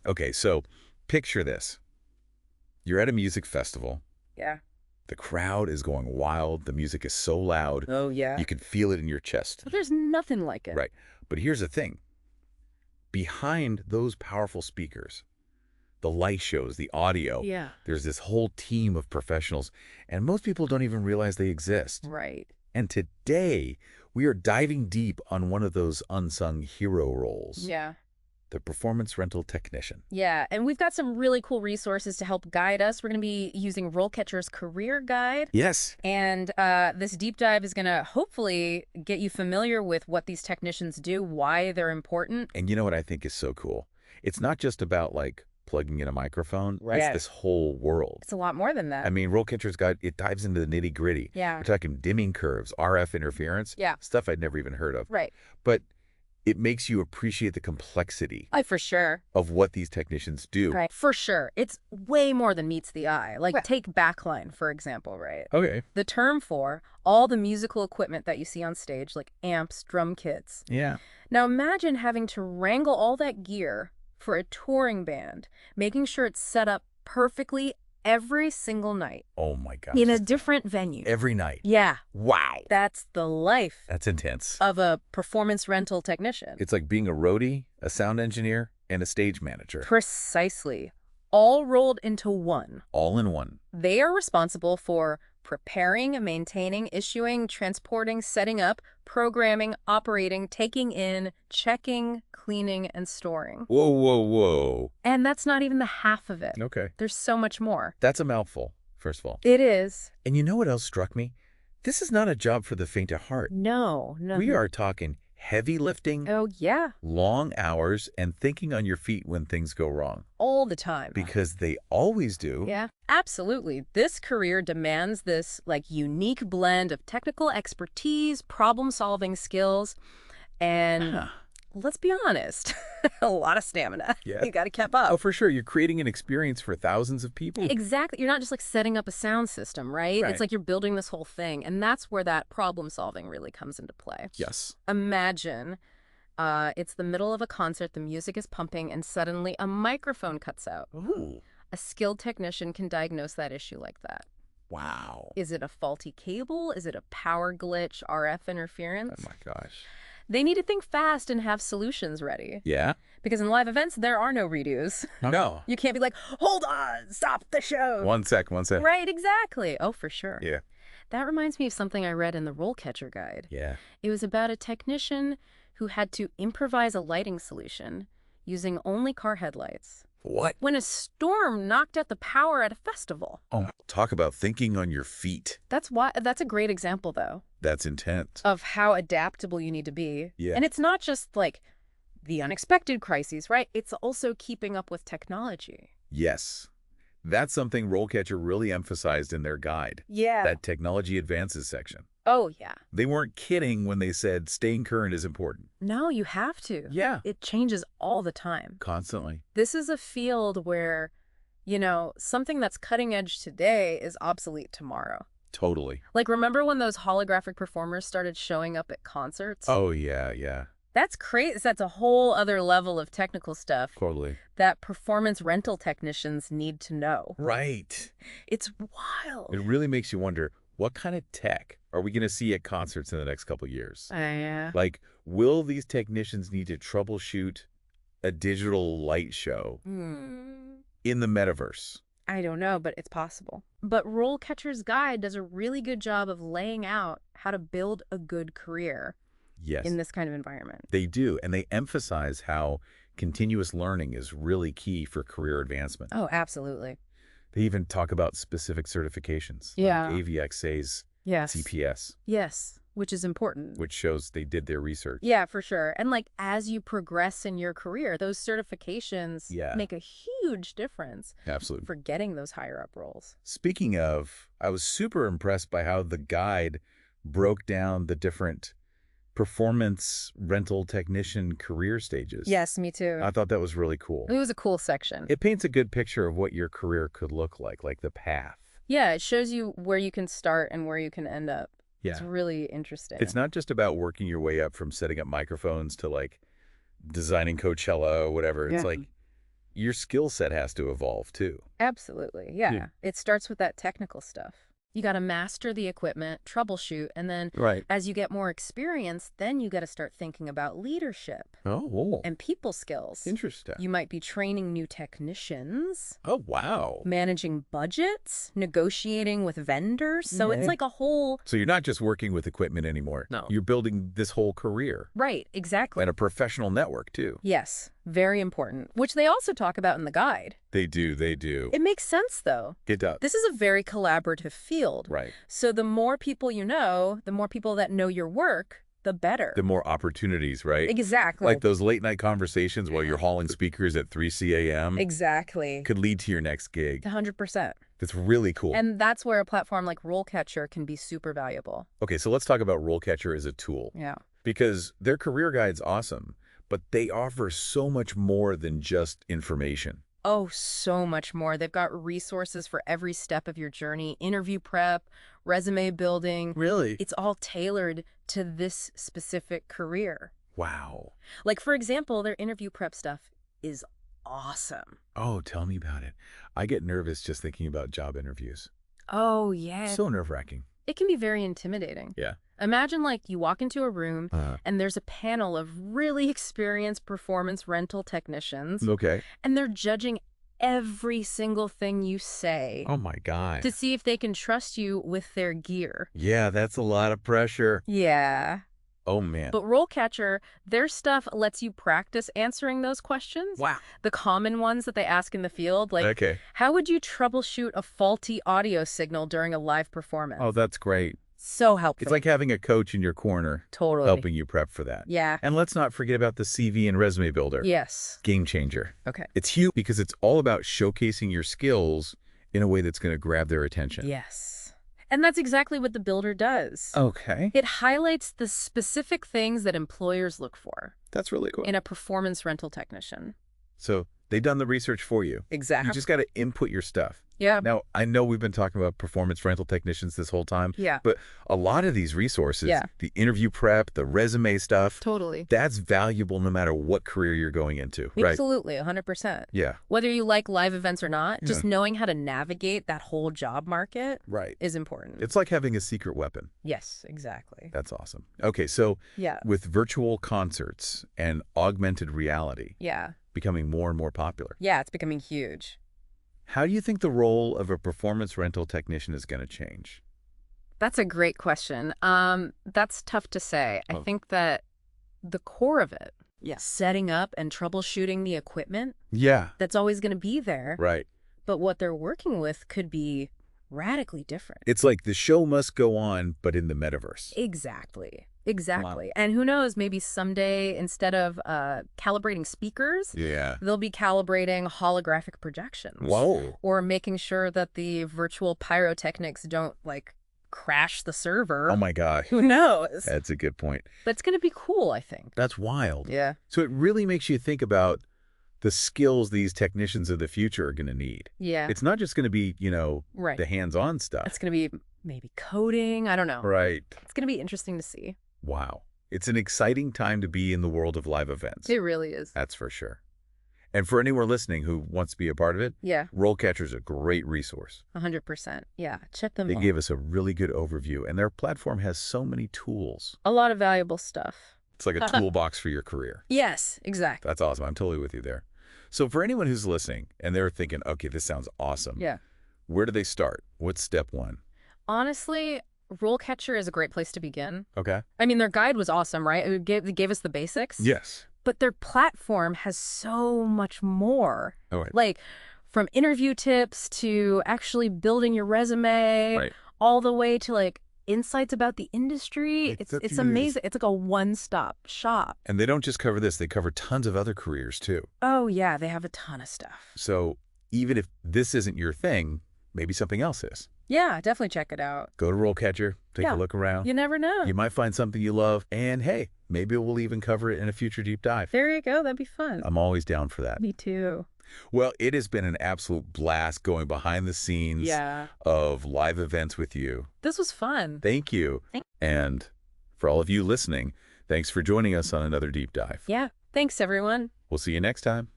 Okay, so picture this. You're at a music festival. Yeah. The crowd is going wild. The music is so loud. Oh, yeah. You can feel it in your chest. But there's nothing like it. Right. But here's the thing. Behind those powerful speakers, the light shows, the audio, Yeah. there's this whole team of professionals, and most people don't even realize they exist. Right. And today, we are diving deep on one of those unsung hero roles, Yeah. the performance rental technician. Yeah, and we've got some really cool resources to help guide us. We're going to be using RoleCatcher's Career Guide. Yes. And this deep dive is going to hopefully get you familiar with what these technicians do, why they're important. And you know what I think is so cool? It's not just about, like, plugging in a microphone. Right. It's this whole world. It's a lot more than that. I mean, RoleCatcher's Guide, it dives into the nitty-gritty. Yeah. We're talking dimming curves, RF interference. Yeah. Stuff I'd never even heard of. Right. But it makes you appreciate the complexity For sure. of what these technicians do. Right. For sure. It's way more than meets the eye. Like, take backline, for example, right? Okay. The term for all the musical equipment that you see on stage, like amps, drum kits. Yeah. Now imagine having to wrangle all that gear for a touring band, making sure it's set up perfectly every single night. Oh my gosh. In a different venue. Every night. Yeah. Wow. That's the life That's intense. of a performance rental technician. It's like being a roadie, a sound engineer, and a stage manager. Precisely. All rolled into one. All in one. They are responsible for preparing, maintaining, issuing, transporting, setting up, programming, operating, taking in, checking, cleaning, and storing. Whoa, whoa, whoa. And that's not even the half of it. Okay. There's so much more. That's a mouthful, first of all. It is. And you know what else struck me? This is not a job for the faint of heart. No. We are talking heavy lifting, Oh, yeah. long hours, and thinking on your feet when things go wrong. All the time. Because they always do. Yeah, absolutely. This career demands this, like, unique blend of technical expertise, problem-solving skills, and let's be honest, a lot of stamina. Yeah. You got to keep up. Oh, for sure. You're creating an experience for thousands of people. Exactly. You're not just like setting up a sound system, right? Right. It's like you're building this whole thing. And that's where that problem solving really comes into play. Yes. Imagine it's the middle of a concert, the music is pumping, and suddenly a microphone cuts out. Ooh. A skilled technician can diagnose that issue like that. Wow. Is it a faulty cable? Is it a power glitch, RF interference? Oh my gosh. They need to think fast and have solutions ready. Yeah? Because in live events, there are no redos. No. You can't be like, hold on, stop the show. One sec. Right, exactly. Oh, for sure. Yeah. That reminds me of something I read in the RoleCatcher Guide. Yeah. It was about a technician who had to improvise a lighting solution using only car headlights What? when a storm knocked out the power at a festival. Oh, talk about thinking on your feet. That's a great example, though, That's intense. of how adaptable you need to be. Yeah. And it's not just like the unexpected crises, right? It's also keeping up with technology. Yes. That's something RoleCatcher really emphasized in their guide. Yeah. That technology advances section. Oh, yeah. They weren't kidding when they said staying current is important. No, you have to. Yeah. It changes all the time. Constantly. This is a field where, something that's cutting edge today is obsolete tomorrow. Totally. Like, remember when those holographic performers started showing up at concerts? Oh, yeah, yeah. That's crazy. That's a whole other level of technical stuff Totally. that performance rental technicians need to know. Right. It's wild. It really makes you wonder, what kind of tech are we going to see at concerts in the next couple of years? Yeah. Like, will these technicians need to troubleshoot a digital light show in the metaverse? I don't know, but it's possible. But RoleCatcher's Guide does a really good job of laying out how to build a good career Yes. in this kind of environment. They do, and they emphasize how continuous learning is really key for career advancement. Oh, absolutely. They even talk about specific certifications. Yeah. Like AVXA's Yes. CPS, Yes, which is important. which shows they did their research. Yeah, for sure. And like as you progress in your career, those certifications Yeah. make a huge difference Absolutely. for getting those higher up roles. Speaking of, I was super impressed by how the guide broke down the different performance rental technician career stages. Yes, me too. I thought that was really cool. It was a cool section. It paints a good picture of what your career could look like the path. Yeah, it shows you where you can start and where you can end up. Yeah. It's really interesting. It's not just about working your way up from setting up microphones to like designing Coachella or whatever. It's Yeah. like your skill set has to evolve too. Absolutely. Yeah. Yeah. It starts with that technical stuff. You got to master the equipment, troubleshoot, and then Right. as you get more experience, then you got to start thinking about leadership Oh, and people skills. interesting. You might be training new technicians, Oh, wow. managing budgets, negotiating with vendors. So it's like a whole... So you're not just working with equipment anymore. No. You're building this whole career. Right, exactly. And a professional network, too. Yes, very important, which they also talk about in the guide. They do. It makes sense, though. It does. This is a very collaborative field. Right. So the more people you know, the more people that know your work, the better. The more opportunities, right? Exactly. Like those late night conversations while you're hauling speakers at 3 a.m. Exactly. could lead to your next gig. 100%. That's really cool. And that's where a platform like RoleCatcher can be super valuable. Okay, so let's talk about RoleCatcher as a tool. Yeah. Because their career guide's awesome, but they offer so much more than just information. Oh, so much more. They've got resources for every step of your journey, interview prep, resume building. Really? It's all tailored to this specific career. Wow. Like, for example, their interview prep stuff is awesome. Oh, tell me about it. I get nervous just thinking about job interviews. Oh, yeah. So nerve-wracking. It can be very intimidating. Yeah. Imagine like you walk into a room and there's a panel of really experienced performance rental technicians. Okay. And they're judging every single thing you say Oh, my God. to see if they can trust you with their gear. Yeah, that's a lot of pressure. Yeah. Oh, man. But RoleCatcher, their stuff lets you practice answering those questions. Wow. The common ones that they ask in the field, like, Okay. how would you troubleshoot a faulty audio signal during a live performance? Oh, that's great. So helpful. It's like having a coach in your corner totally helping you prep for that. Yeah. And let's not forget about the CV and resume builder. Yes. Game changer. Okay. It's huge because it's all about showcasing your skills in a way that's going to grab their attention. Yes. And that's exactly what the builder does. Okay. It highlights the specific things that employers look for That's really cool. in a performance rental technician. So they've done the research for you. Exactly. You just got to input your stuff. Yeah. Now, I know we've been talking about performance rental technicians this whole time. Yeah. But a lot of these resources, the interview prep, the resume stuff, Totally. that's valuable no matter what career you're going into, right? Absolutely, 100%. Yeah. Whether you like live events or not, just knowing how to navigate that whole job market Right. is important. It's like having a secret weapon. Yes, exactly. That's awesome. Okay, so Yeah. with virtual concerts and augmented reality Yeah. becoming more and more popular, Yeah, it's becoming huge. how do you think the role of a performance rental technician is going to change? That's a great question. That's tough to say. I think that the core of it, setting up and troubleshooting the equipment, Yeah. that's always going to be there. Right. But what they're working with could be radically different. It's like the show must go on, but in the metaverse. Exactly. And who knows, maybe someday instead of calibrating speakers, Yeah. they'll be calibrating holographic projections. Whoa. Or making sure that the virtual pyrotechnics don't, like, crash the server. Oh, my God. Who knows? That's a good point. But it's going to be cool, I think. That's wild. Yeah. So it really makes you think about the skills these technicians of the future are going to need. Yeah. It's not just going to be, Right. the hands-on stuff. It's going to be maybe coding. I don't know. Right. It's going to be interesting to see. Wow. It's an exciting time to be in the world of live events. It really is. That's for sure. And for anyone listening who wants to be a part of it, Yeah. RoleCatcher is a great resource. 100%. Yeah. Check them They out. gave us a really good overview, and their platform has so many tools. A lot of valuable stuff. It's like a toolbox for your career. Yes, exactly. That's awesome. I'm totally with you there. So for anyone who's listening and they're thinking, okay, this sounds awesome. Yeah. Where do they start? What's step one? Honestly, RoleCatcher is a great place to begin. Okay. I mean, their guide was awesome, right? It gave us the basics. Yes. But their platform has so much more. All right. Like, from interview tips to actually building your resume, Right. all the way to, like, insights about the industry. It's It's a- amazing. It's like a one-stop shop. And they don't just cover this, they cover tons of other careers too. Oh, yeah, they have a ton of stuff. So even if this isn't your thing, maybe something else is. Yeah, definitely check it out. Go to RoleCatcher, take Yeah. a look around. You never know. You might find something you love, and hey, maybe we'll even cover it in a future deep dive. There you go. That'd be fun. I'm always down for that. Me too. Well, it has been an absolute blast going behind the scenes Yeah. of live events with you. This was fun. Thank you. And for all of you listening, thanks for joining us on another deep dive. Yeah. Thanks, everyone. We'll see you next time.